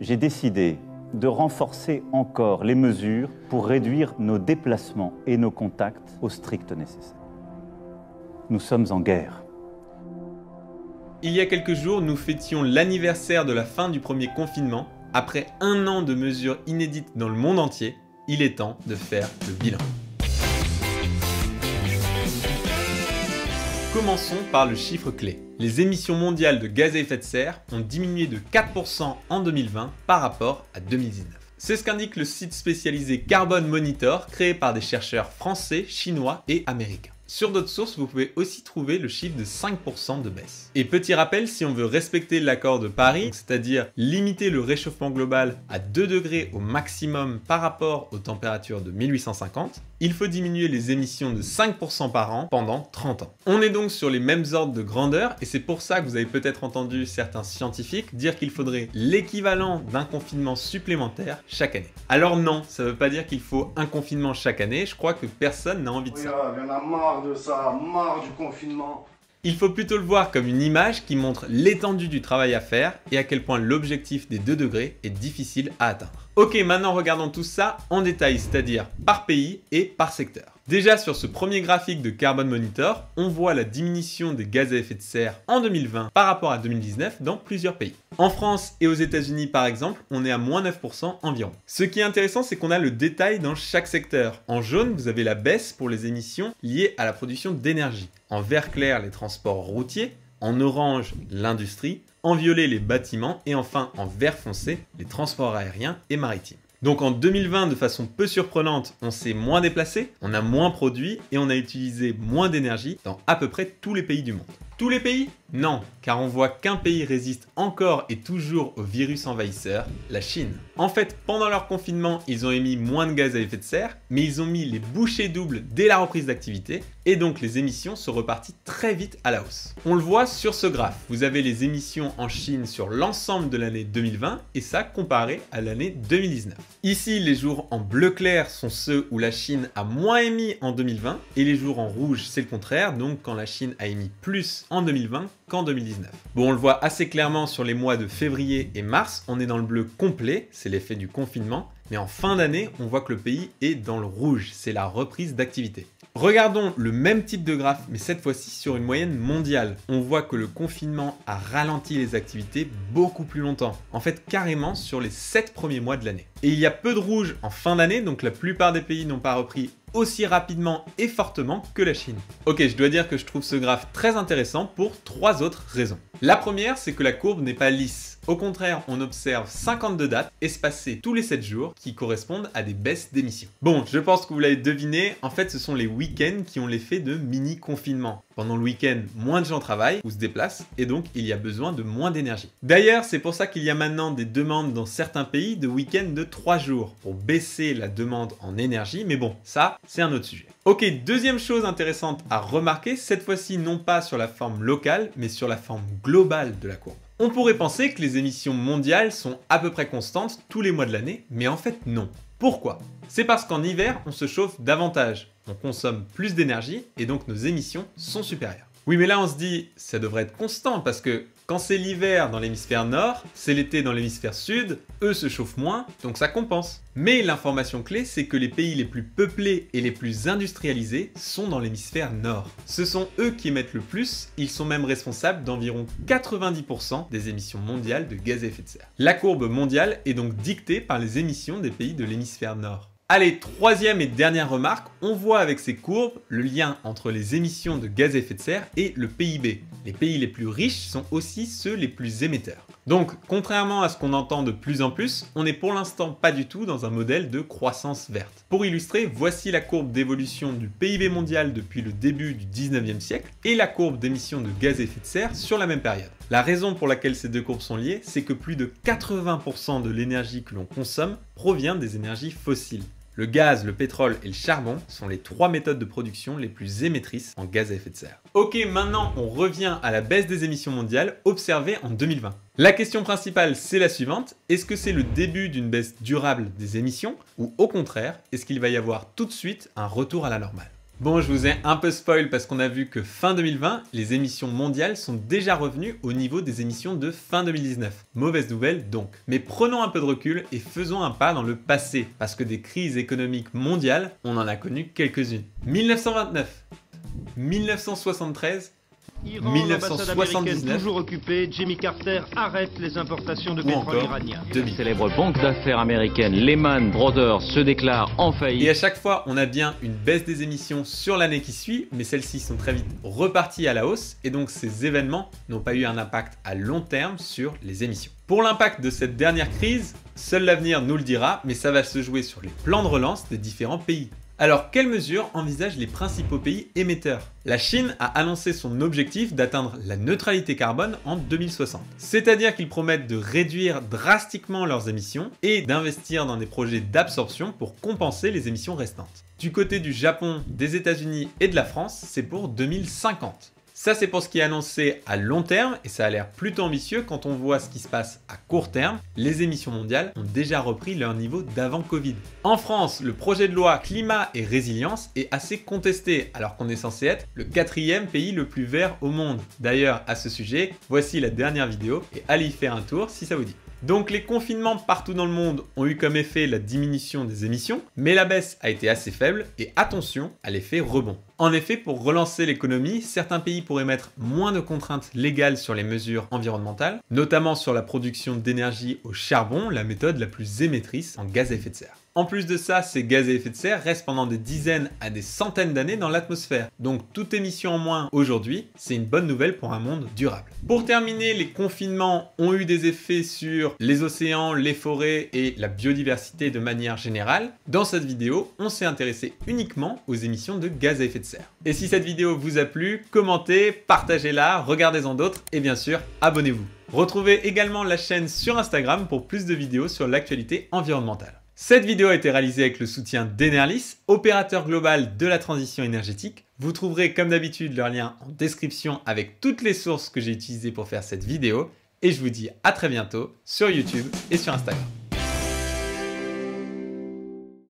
j'ai décidé de renforcer encore les mesures pour réduire nos déplacements et nos contacts au strict nécessaire. Nous sommes en guerre. Il y a quelques jours, nous fêtions l'anniversaire de la fin du premier confinement. Après un an de mesures inédites dans le monde entier, il est temps de faire le bilan. Commençons par le chiffre clé. Les émissions mondiales de gaz à effet de serre ont diminué de 4% en 2020 par rapport à 2019. C'est ce qu'indique le site spécialisé Carbon Monitor, créé par des chercheurs français, chinois et américains. Sur d'autres sources, vous pouvez aussi trouver le chiffre de 5% de baisse. Et petit rappel, si on veut respecter l'accord de Paris, c'est-à-dire limiter le réchauffement global à 2 degrés au maximum par rapport aux températures de 1850, il faut diminuer les émissions de 5% par an pendant 30 ans. On est donc sur les mêmes ordres de grandeur et c'est pour ça que vous avez peut-être entendu certains scientifiques dire qu'il faudrait l'équivalent d'un confinement supplémentaire chaque année. Alors non, ça ne veut pas dire qu'il faut un confinement chaque année, je crois que personne n'a envie de ça. Il y en a marre de ça, marre du confinement. Il faut plutôt le voir comme une image qui montre l'étendue du travail à faire et à quel point l'objectif des 2 degrés est difficile à atteindre. Ok, maintenant regardons tout ça en détail, c'est-à-dire par pays et par secteur. Déjà sur ce premier graphique de Carbon Monitor, on voit la diminution des gaz à effet de serre en 2020 par rapport à 2019 dans plusieurs pays. En France et aux États-Unis par exemple, on est à moins 9% environ. Ce qui est intéressant, c'est qu'on a le détail dans chaque secteur. En jaune, vous avez la baisse pour les émissions liées à la production d'énergie. En vert clair, les transports routiers. En orange, l'industrie. En violet, les bâtiments. Et enfin, en vert foncé, les transports aériens et maritimes. Donc en 2020, de façon peu surprenante, on s'est moins déplacé, on a moins produit et on a utilisé moins d'énergie dans à peu près tous les pays du monde. Tous les pays? Non, car on voit qu'un pays résiste encore et toujours au virus envahisseur, la Chine. En fait, pendant leur confinement, ils ont émis moins de gaz à effet de serre, mais ils ont mis les bouchées doubles dès la reprise d'activité, et donc les émissions sont reparties très vite à la hausse. On le voit sur ce graphe, vous avez les émissions en Chine sur l'ensemble de l'année 2020, et ça comparé à l'année 2019. Ici, les jours en bleu clair sont ceux où la Chine a moins émis en 2020, et les jours en rouge, c'est le contraire, donc quand la Chine a émis plus en 2020 qu'en 2019. Bon, on le voit assez clairement sur les mois de février et mars, on est dans le bleu complet, c'est l'effet du confinement, mais en fin d'année, on voit que le pays est dans le rouge, c'est la reprise d'activité. Regardons le même type de graphe, mais cette fois-ci sur une moyenne mondiale. On voit que le confinement a ralenti les activités beaucoup plus longtemps, en fait carrément sur les 7 premiers mois de l'année. Et il y a peu de rouge en fin d'année, donc la plupart des pays n'ont pas repris aussi rapidement et fortement que la Chine. Ok, je dois dire que je trouve ce graphe très intéressant pour 3 autres raisons. La première, c'est que la courbe n'est pas lisse. Au contraire, on observe 52 dates espacées tous les 7 jours qui correspondent à des baisses d'émissions. Bon, je pense que vous l'avez deviné, en fait ce sont les week-ends qui ont l'effet de mini-confinement. Pendant le week-end, moins de gens travaillent ou se déplacent et donc il y a besoin de moins d'énergie. D'ailleurs, c'est pour ça qu'il y a maintenant des demandes dans certains pays de week-end de 3 jours pour baisser la demande en énergie, mais bon, ça, c'est un autre sujet. Ok, deuxième chose intéressante à remarquer, cette fois-ci non pas sur la forme locale, mais sur la forme globale de la courbe. On pourrait penser que les émissions mondiales sont à peu près constantes tous les mois de l'année, mais en fait non. Pourquoi? C'est parce qu'en hiver, on se chauffe davantage, on consomme plus d'énergie et donc nos émissions sont supérieures. Oui, mais là on se dit, ça devrait être constant parce que quand c'est l'hiver dans l'hémisphère nord, c'est l'été dans l'hémisphère sud, eux se chauffent moins, donc ça compense. Mais l'information clé, c'est que les pays les plus peuplés et les plus industrialisés sont dans l'hémisphère nord. Ce sont eux qui émettent le plus, ils sont même responsables d'environ 90% des émissions mondiales de gaz à effet de serre. La courbe mondiale est donc dictée par les émissions des pays de l'hémisphère nord. Allez, troisième et dernière remarque, on voit avec ces courbes le lien entre les émissions de gaz à effet de serre et le PIB. Les pays les plus riches sont aussi ceux les plus émetteurs. Donc, contrairement à ce qu'on entend de plus en plus, on n'est pour l'instant pas du tout dans un modèle de croissance verte. Pour illustrer, voici la courbe d'évolution du PIB mondial depuis le début du 19e siècle et la courbe d'émissions de gaz à effet de serre sur la même période. La raison pour laquelle ces deux courbes sont liées, c'est que plus de 80% de l'énergie que l'on consomme provient des énergies fossiles. Le gaz, le pétrole et le charbon sont les 3 méthodes de production les plus émettrices en gaz à effet de serre. Ok, maintenant on revient à la baisse des émissions mondiales observée en 2020. La question principale, c'est la suivante. Est-ce que c'est le début d'une baisse durable des émissions ou au contraire, est-ce qu'il va y avoir tout de suite un retour à la normale ? Bon, je vous ai un peu spoil parce qu'on a vu que fin 2020, les émissions mondiales sont déjà revenues au niveau des émissions de fin 2019. Mauvaise nouvelle donc. Mais prenons un peu de recul et faisons un pas dans le passé, parce que des crises économiques mondiales, on en a connu quelques-unes. 1929, 1973, Iran, l'ambassade américaine 1979, toujours occupée, Jimmy Carter arrête les importations de ou pétrole encore iranien. 2000. Célèbre banque d'affaires américaine Lehman Brothers se déclare en faillite. Et à chaque fois, on a bien une baisse des émissions sur l'année qui suit, mais celles-ci sont très vite reparties à la hausse, et donc ces événements n'ont pas eu un impact à long terme sur les émissions. Pour l'impact de cette dernière crise, seul l'avenir nous le dira, mais ça va se jouer sur les plans de relance des différents pays. Alors, quelles mesures envisagent les principaux pays émetteurs? La Chine a annoncé son objectif d'atteindre la neutralité carbone en 2060. C'est-à-dire qu'ils promettent de réduire drastiquement leurs émissions et d'investir dans des projets d'absorption pour compenser les émissions restantes. Du côté du Japon, des États-Unis et de la France, c'est pour 2050. Ça, c'est pour ce qui est annoncé à long terme et ça a l'air plutôt ambitieux quand on voit ce qui se passe à court terme. Les émissions mondiales ont déjà repris leur niveau d'avant Covid. En France, le projet de loi climat et résilience est assez contesté alors qu'on est censé être le 4e pays le plus vert au monde. D'ailleurs, à ce sujet, voici la dernière vidéo et allez y faire un tour si ça vous dit. Donc les confinements partout dans le monde ont eu comme effet la diminution des émissions, mais la baisse a été assez faible et attention à l'effet rebond. En effet, pour relancer l'économie, certains pays pourraient mettre moins de contraintes légales sur les mesures environnementales, notamment sur la production d'énergie au charbon, la méthode la plus émettrice en gaz à effet de serre. En plus de ça, ces gaz à effet de serre restent pendant des dizaines à des centaines d'années dans l'atmosphère. Donc toute émission en moins aujourd'hui, c'est une bonne nouvelle pour un monde durable. Pour terminer, les confinements ont eu des effets sur les océans, les forêts et la biodiversité de manière générale. Dans cette vidéo, on s'est intéressé uniquement aux émissions de gaz à effet de serre. Et si cette vidéo vous a plu, commentez, partagez-la, regardez-en d'autres et bien sûr, abonnez-vous. Retrouvez également la chaîne sur Instagram pour plus de vidéos sur l'actualité environnementale. Cette vidéo a été réalisée avec le soutien d'Enerlis, opérateur global de la transition énergétique. Vous trouverez comme d'habitude leur lien en description avec toutes les sources que j'ai utilisées pour faire cette vidéo. Et je vous dis à très bientôt sur YouTube et sur Instagram.